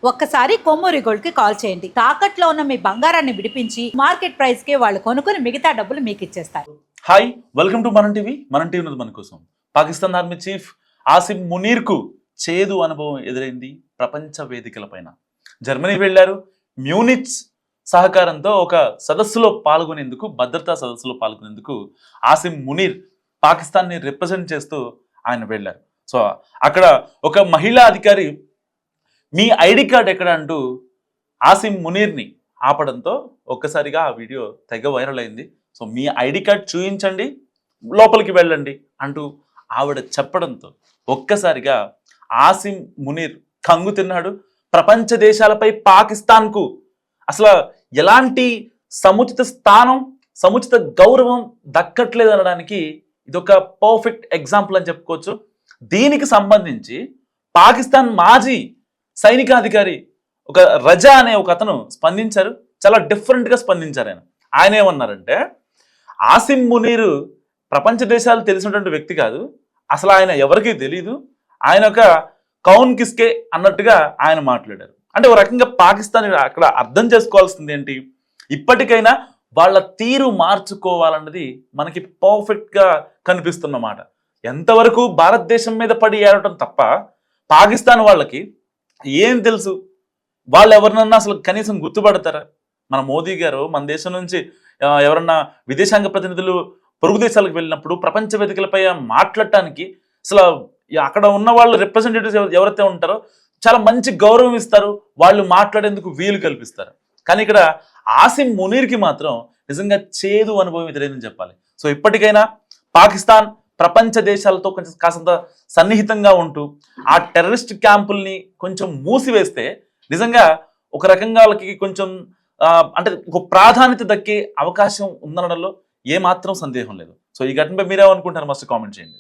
ఒక్కసారి కొమ్మూరి గోల్డ్ కి కాల్ చేయండి. తాకట్లో ఉన్న మీ బంగారాన్ని విడిపించి మార్కెట్ ప్రైస్ కి వాళ్ళు కొనుక్కుని మిగతా డబ్బులు మీకు ఇచ్చేస్తారు. హాయ్, వెల్కమ్ టు మనం టీవీ. మనం టీవీ ఉన్నది మన కోసం. పాకిస్తాన్ ఆర్మీ చీఫ్ ఆసిమ్ మునీర్ కు చేదు అనుభవం ఎదురైంది ప్రపంచ వేదికలపైన. జర్మనీ వెళ్లారు. మ్యూనిచ్ సహకారంతో ఒక సదస్సులో పాల్గొనేందుకు, భద్రతా సదస్సులో పాల్గొనేందుకు ఆసిమ్ మునీర్ పాకిస్తాన్ని రిప్రజెంట్ చేస్తూ ఆయన వెళ్ళారు. సో అక్కడ ఒక మహిళా అధికారి మీ ఐడి కార్డ్ ఎక్కడ అంటూ ఆసిమ్ మునీర్ని ఆపడంతో ఒక్కసారిగా ఆ వీడియో తెగ వైరల్ అయింది. సో మీ ఐడి కార్డ్ చూపించండి, లోపలికి వెళ్ళండి అంటూ ఆవిడ చెప్పడంతో ఒక్కసారిగా ఆసిమ్ మునీర్ కంగు తిన్నాడు. ప్రపంచ దేశాలపై పాకిస్తాన్కు అసలు ఎలాంటి సముచిత స్థానం, సముచిత గౌరవం దక్కట్లేదు అనడానికి ఇదొక పర్ఫెక్ట్ ఎగ్జాంపుల్ అని చెప్పుకోవచ్చు. దీనికి సంబంధించి పాకిస్తాన్ మాజీ సైనికాధికారి ఒక రజా అనే ఒక అతను స్పందించారు. చాలా డిఫరెంట్గా స్పందించారు. ఆయన ఏమన్నారంటే, ఆసిమ్ మునీర్ ప్రపంచ దేశాలు తెలిసినటువంటి వ్యక్తి కాదు, అసలు ఆయన ఎవరికీ తెలియదు, ఆయన ఒక కౌన్ కిస్కే అన్నట్టుగా ఆయన మాట్లాడారు. అంటే ఒక రకంగా పాకిస్తాన్ అక్కడ అర్థం చేసుకోవాల్సింది ఏంటి, ఇప్పటికైనా వాళ్ళ తీరు మార్చుకోవాలన్నది మనకి పర్ఫెక్ట్గా కనిపిస్తున్నమాట. ఎంతవరకు భారతదేశం మీద పడి ఏడటం తప్ప పాకిస్తాన్ వాళ్ళకి ఏం తెలుసు? వాళ్ళు ఎవరినన్నా అసలు కనీసం గుర్తుపడతారా? మన మోదీ గారు మన దేశం నుంచి ఎవరన్నా విదేశాంగ ప్రతినిధులు పొరుగు దేశాలకు వెళ్ళినప్పుడు ప్రపంచ వేదికలపై మాట్లాడటానికి అసలు అక్కడ ఉన్న వాళ్ళు రిప్రజెంటేటివ్స్ ఎవరైతే ఉంటారో చాలా మంచి గౌరవం ఇస్తారు, వాళ్ళు మాట్లాడేందుకు వీలు కల్పిస్తారు. కానీ ఇక్కడ ఆసిమ్ మునీర్కి మాత్రం నిజంగా చేదు అనుభవం ఎదురైందని చెప్పాలి. సో ఇప్పటికైనా పాకిస్తాన్ ప్రపంచ దేశాలతో కొంచెం కాసంత సన్నిహితంగా ఉంటూ ఆ టెర్రరిస్ట్ క్యాంపుల్ని కొంచెం మూసివేస్తే నిజంగా ఒక రకంగా వాళ్ళకి కొంచెం అంటే ఒక ప్రాధాన్యత దక్కే అవకాశం ఉందనడంలో ఏమాత్రం సందేహం లేదు. సో ఈ ఘటనపై మీరేమనుకుంటారు? మస్తు కామెంట్ చేయండి.